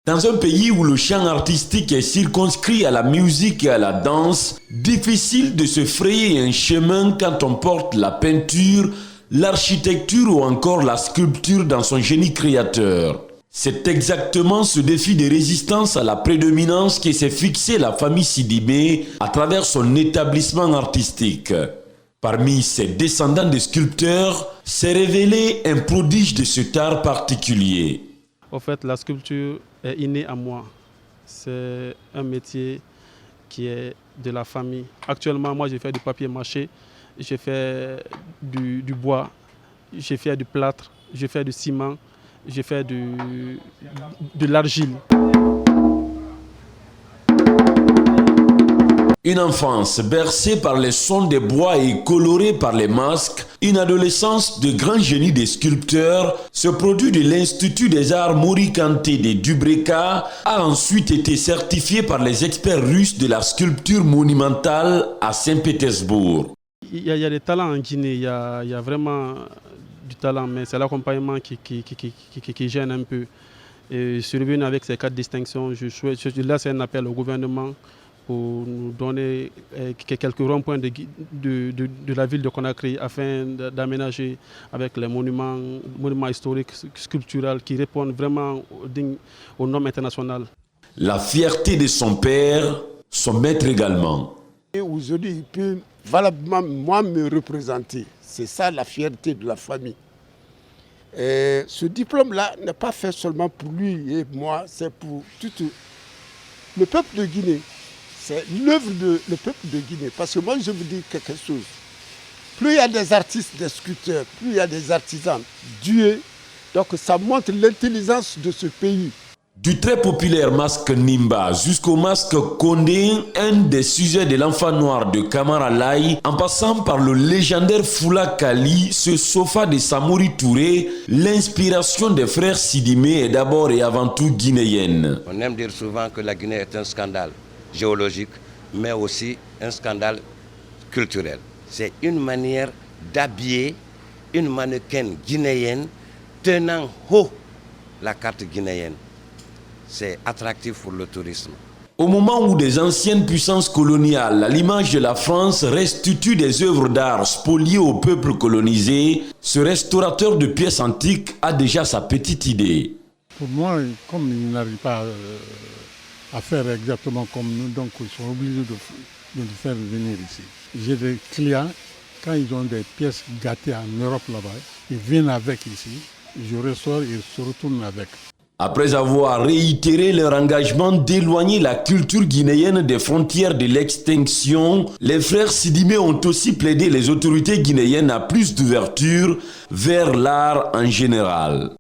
Dans un pays où le champ artistique est circonscrit à la musique et à la danse, difficile de se frayer un chemin quand on porte la peinture, l'architecture ou encore la sculpture dans son génie créateur. C'est exactement ce défi de résistance à la prédominance qui s'est fixé la famille Sidibé à travers son établissement artistique. Parmi ses descendants de sculpteurs, s'est révélé un prodige de cet art particulier. En fait, la sculpture est innée à moi. C'est un métier qui est de la famille. Actuellement, moi, j'ai fait du papier mâché, j'ai fait du bois, j'ai fait du plâtre, j'ai fait du ciment, j'ai fait de l'argile. Une enfance bercée par les sons des bois et colorée par les masques, une adolescence de grands génies des sculpteurs, ce produit de l'Institut des Arts Mori Kanté de Dubreka a ensuite été certifié par les experts russes de la sculpture monumentale à Saint-Pétersbourg. Il y a des talents en Guinée, il y a vraiment du talent, mais c'est l'accompagnement qui gêne un peu. Et je suis revenu avec ces 4 distinctions. Là, c'est un appel au gouvernement pour nous donner quelques ronds-points de la ville de Conakry afin d'aménager avec les monuments historiques, sculpturels qui répondent vraiment aux normes internationales. La fierté de son père, son maître également. Aujourd'hui, il peut valablement moi me représenter. C'est ça la fierté de la famille. Et ce diplôme-là n'est pas fait seulement pour lui et moi, c'est pour tout le peuple de Guinée. C'est l'œuvre du peuple de Guinée. Parce que moi, je vous dis quelque chose. Plus il y a des artistes, des sculpteurs, plus il y a des artisans doués, donc ça montre l'intelligence de ce pays. Du très populaire masque Nimba jusqu'au masque Condé, un des sujets de l'enfant noir de Kamara Laye, en passant par le légendaire Foula Kali, ce sofa de Samori Touré, l'inspiration des frères Sidimé est d'abord et avant tout guinéenne. On aime dire souvent que la Guinée est un scandale géologique, mais aussi un scandale culturel. C'est une manière d'habiller une mannequin guinéenne tenant haut la carte guinéenne. C'est attractif pour le tourisme. Au moment où des anciennes puissances coloniales, à l'image de la France, restituent des œuvres d'art spoliées au peuple colonisé, ce restaurateur de pièces antiques a déjà sa petite idée. Pour moi, comme ils n'arrivent pas à faire exactement comme nous, donc ils sont obligés de nous faire venir ici. J'ai des clients, quand ils ont des pièces gâtées en Europe là-bas, ils viennent avec ici, je ressors et ils se retournent avec. Après avoir réitéré leur engagement d'éloigner la culture guinéenne des frontières de l'extinction, les frères Sidimé ont aussi plaidé les autorités guinéennes à plus d'ouverture vers l'art en général.